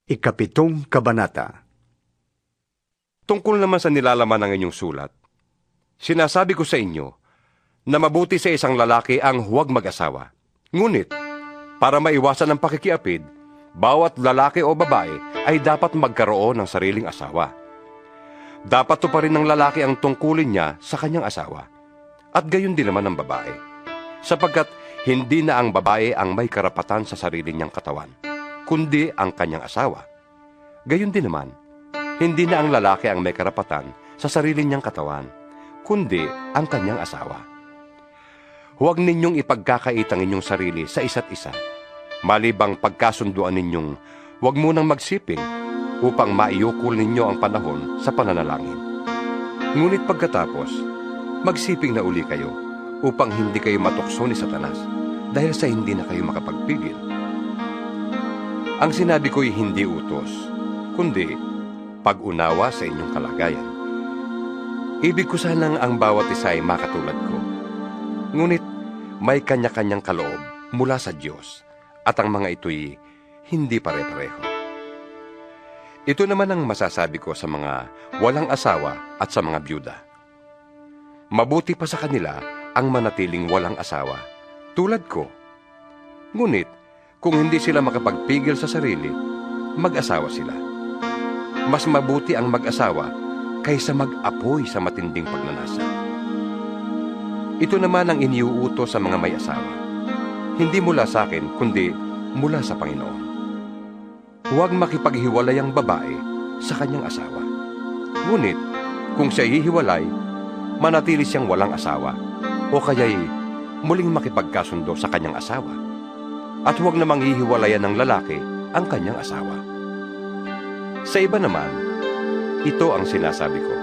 Ikapitong Kabanata. Tungkol naman sa nilalaman ng inyong sulat, sinasabi ko sa inyo na mabuti sa isang lalaki ang huwag mag-asawa. Ngunit, para maiwasan ang pakikiapid, bawat lalaki o babae ay dapat magkaroon ng sariling asawa. Dapat tuparin ng lalaki ang tungkulin niya sa kanyang asawa, at gayon din naman ang babae, sapagkat hindi na ang babae ang may karapatan sa sarili niyang katawan, kundi ang kanyang asawa. Gayon din naman, hindi na ang lalaki ang may karapatan sa sarili niyang katawan, kundi ang kanyang asawa. Huwag ninyong ipagkakait ang inyong sarili sa isa't isa, malibang pagkasunduan ninyong huwag munang magsiping upang maiukol ninyo ang panahon sa pananalangin. Ngunit pagkatapos, magsiping na uli kayo upang hindi kayo matukso ni Satanas dahil sa hindi na kayo makapagpigil. Ang sinabi ko'y hindi utos, kundi pag-unawa sa inyong kalagayan. Ibig ko sanang ang bawat isa ay makatulad ko. Ngunit may kanya-kanyang kaloob mula sa Diyos, at ang mga ito'y hindi pare-pareho. Ito naman ang masasabi ko sa mga walang asawa at sa mga byuda. Mabuti pa sa kanila ang manatiling walang asawa, tulad ko. Ngunit, kung hindi sila makapagpigil sa sarili, mag-asawa sila. Mas mabuti ang mag-asawa kaysa mag-apoy sa matinding pagnanasa. Ito naman ang iniuutos sa mga may asawa. Hindi mula sa akin, kundi mula sa Panginoon. Huwag makipaghiwalay ang babae sa kanyang asawa. Ngunit, kung siya hihiwalay, manatili siyang walang asawa, o kaya'y muling makipagkasundo sa kanyang asawa. At huwag namang hihiwalayan ng lalaki ang kanyang asawa. Sa iba naman, ito ang sinasabi ko.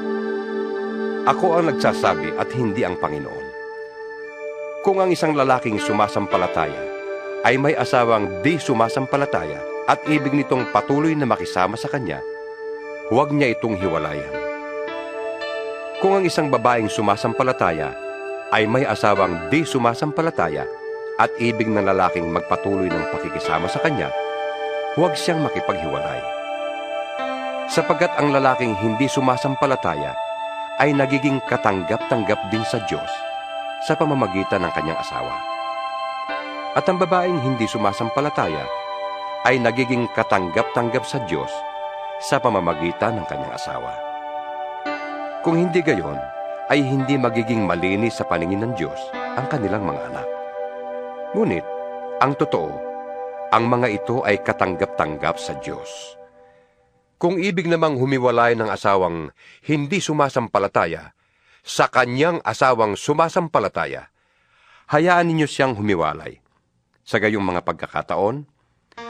Ako ang nagsasabi at hindi ang Panginoon. Kung ang isang lalaking sumasampalataya ay may asawang di sumasampalataya at ibig nitong patuloy na makisama sa kanya, huwag niya itong hiwalayan. Kung ang isang babaeng sumasampalataya ay may asawang di sumasampalataya at ibig ng lalaking magpatuloy ng pakikisama sa kanya, huwag siyang makipaghiwalay. Sapagkat ang lalaking hindi sumasampalataya ay nagiging katanggap-tanggap din sa Diyos sa pamamagitan ng kanyang asawa. At ang babaeng hindi sumasampalataya ay nagiging katanggap-tanggap sa Diyos sa pamamagitan ng kanyang asawa. Kung hindi gayon, ay hindi magiging malinis sa paningin ng Diyos ang kanilang mga anak. Ngunit, ang totoo, ang mga ito ay katanggap-tanggap sa Diyos. Kung ibig namang humiwalay ng asawang hindi sumasampalataya sa kanyang asawang sumasampalataya, hayaan ninyo siyang humiwalay. Sa gayong mga pagkakataon,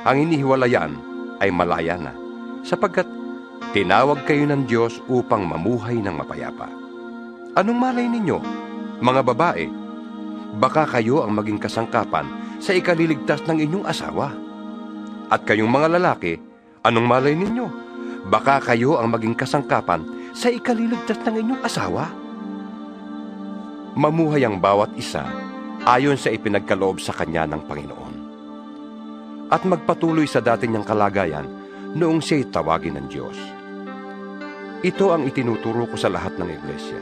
ang inihiwalayan ay malaya na, sapagkat tinawag kayo ng Diyos upang mamuhay ng mapayapa. Anong malay ninyo, mga babae? Baka kayo ang maging kasangkapan sa ikaliligtas ng inyong asawa. At kayong mga lalaki, anong malay ninyo? Baka kayo ang maging kasangkapan sa ikaliligtas ng inyong asawa. Mamuhay ang bawat isa ayon sa ipinagkaloob sa kanya ng Panginoon. At magpatuloy sa dati niyang kalagayan noong siya'y tawagin ng Diyos. Ito ang itinuturo ko sa lahat ng iglesia.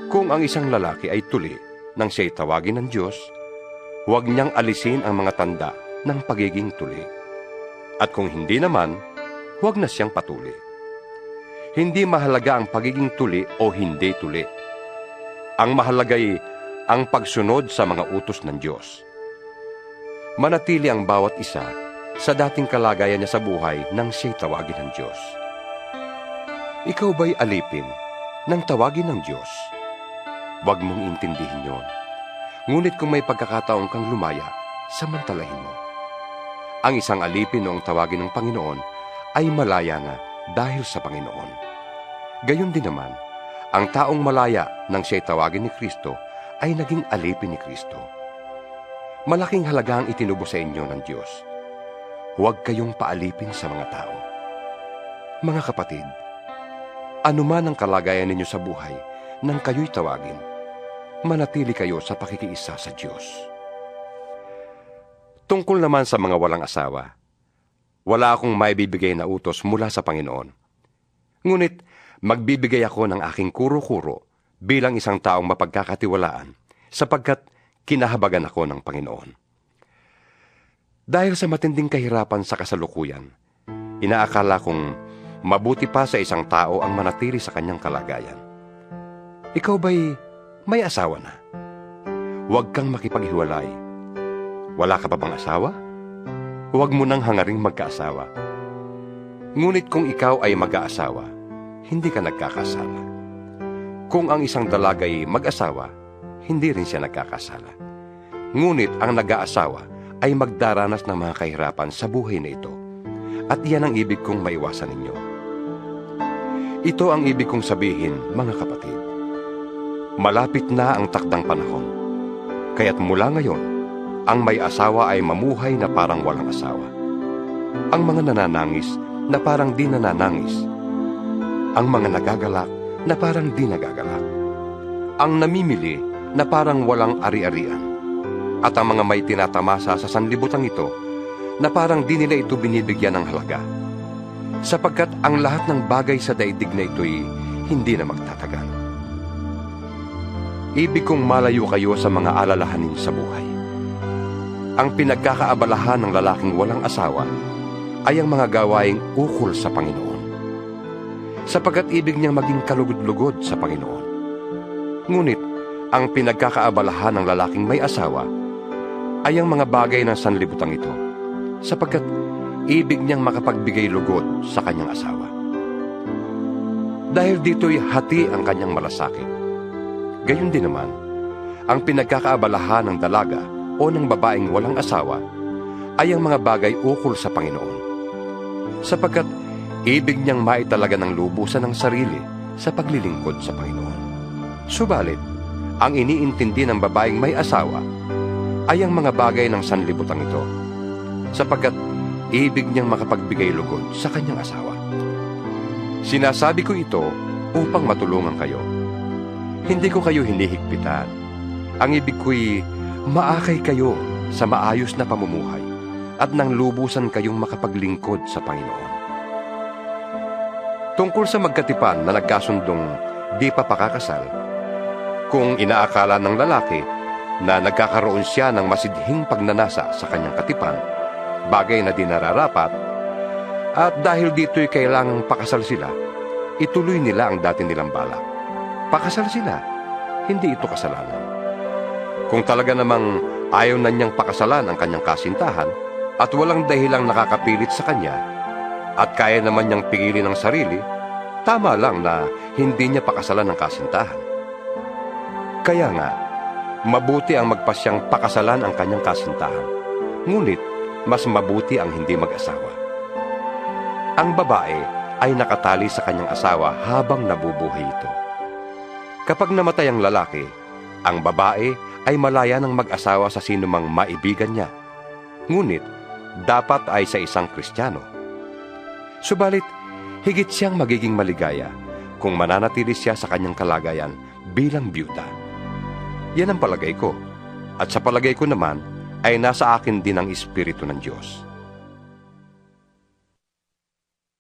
Kung ang isang lalaki ay tuli nang siya'y tawagin ng Diyos, huwag niyang alisin ang mga tanda ng pagiging tuli. At kung hindi naman, huwag na siyang patuli. Hindi mahalaga ang pagiging tuli o hindi tuli. Ang mahalaga'y ang pagsunod sa mga utos ng Diyos. Manatili ang bawat isa sa dating kalagayan niya sa buhay nang siya'y tawagin ng Diyos. Ikaw ba'y alipin nang tawagin ng Diyos? Huwag mong intindihin yon. Ngunit kung may pagkakataon kang lumaya, samantalahin mo. Ang isang alipin noong tawagin ng Panginoon ay malaya na dahil sa Panginoon. Gayon din naman, ang taong malaya nang siya'y tawagin ni Kristo ay naging alipin ni Kristo. Malaking halaga ang itinubo sa inyo ng Diyos. Huwag kayong paalipin sa mga tao. Mga kapatid, anuman ang kalagayan ninyo sa buhay nang kayo'y tawagin, manatili kayo sa pakikiisa sa Diyos. Tungkol naman sa mga walang asawa, wala akong maibibigay na utos mula sa Panginoon. Ngunit magbibigay ako ng aking kuro-kuro bilang isang taong mapagkakatiwalaan sapagkat kinahabagan ako ng Panginoon. Dahil sa matinding kahirapan sa kasalukuyan, inaakala kong mabuti pa sa isang tao ang manatili sa kanyang kalagayan. Ikaw ba'y may asawa na? Huwag kang makipaghiwalay. Wala ka pa bang asawa? Huwag mo nang hangaring magkaasawa. Ngunit kung ikaw ay mag-aasawa, hindi ka nagkakasala. Kung ang isang dalagay mag-asawa, hindi rin siya nagkakasala. Ngunit ang nag-aasawa ay magdaranas ng mga kahirapan sa buhay na ito. At iyan ang ibig kong maiwasan ninyo. Ito ang ibig kong sabihin, mga kapatid. Malapit na ang takdang panahon. Kaya't mula ngayon, ang may asawa ay mamuhay na parang walang asawa. Ang mga nananangis na parang di nananangis. Ang mga nagagalak na parang di nagagalak. Ang namimili na parang walang ari-arian. At ang mga may tinatamasa sa sanlibutan ito na parang di nila ito binibigyan ng halaga. Sapagkat ang lahat ng bagay sa daigdig na ito'y hindi na magtatagal. Ibig kong malayo kayo sa mga alalahanin sa buhay. Ang pinagkakaabalahan ng lalaking walang asawa ay ang mga gawaing ukol sa Panginoon. Sapagkat ibig niyang maging kalugod-lugod sa Panginoon. Ngunit, ang pinagkakaabalahan ng lalaking may asawa ay ang mga bagay ng sanlibutan ito, sapagkat ibig niyang makapagbigay lugod sa kanyang asawa. Dahil dito'y hati ang kanyang malasakit. Gayon din naman, ang pinagkakaabalahan ng dalaga o ng babaeng walang asawa ay ang mga bagay ukol sa Panginoon. Sapagkat ibig niyang maitalaga ng lubusan ng sarili sa paglilingkod sa Panginoon. Subalit, ang iniintindi ng babaeng may asawa ay ang mga bagay ng sanlibutan ito, sapagkat ibig niyang makapagbigay lugod sa kanyang asawa. Sinasabi ko ito upang matulungan kayo. Hindi ko kayo hinihigpitan. Ang ibig ko'y maakay kayo sa maayos na pamumuhay at nang lubusan kayong makapaglingkod sa Panginoon. Tungkol sa magkatipan na nagkasundong di pa pakakasal, kung inaakala ng lalaki na nagkakaroon siya ng masidhing pagnanasa sa kanyang katipan, bagay na di nararapat, at dahil dito'y kailangang pakasal sila, ituloy nila ang dati nilang balak. Pakasal sila, hindi ito kasalanan. Kung talaga namang ayaw na niyang pakasalan ang kanyang kasintahan at walang dahilang nakakapilit sa kanya at kaya naman niyang pigilin ang sarili, tama lang na hindi niya pakasalan ang kasintahan. Kaya nga, mabuti ang magpasyang pakasalan ang kanyang kasintahan. Ngunit, mas mabuti ang hindi mag-asawa. Ang babae ay nakatali sa kanyang asawa habang nabubuhay ito. Kapag namatay ang lalaki, ang babae ay malaya ng mag-asawa sa sinumang maibigan niya. Ngunit, dapat ay sa isang Kristiyano. Subalit, higit siyang magiging maligaya kung mananatili siya sa kanyang kalagayan bilang byuda. Yan ang palagay ko. At sa palagay ko naman, ay nasa akin din ang Espiritu ng Diyos.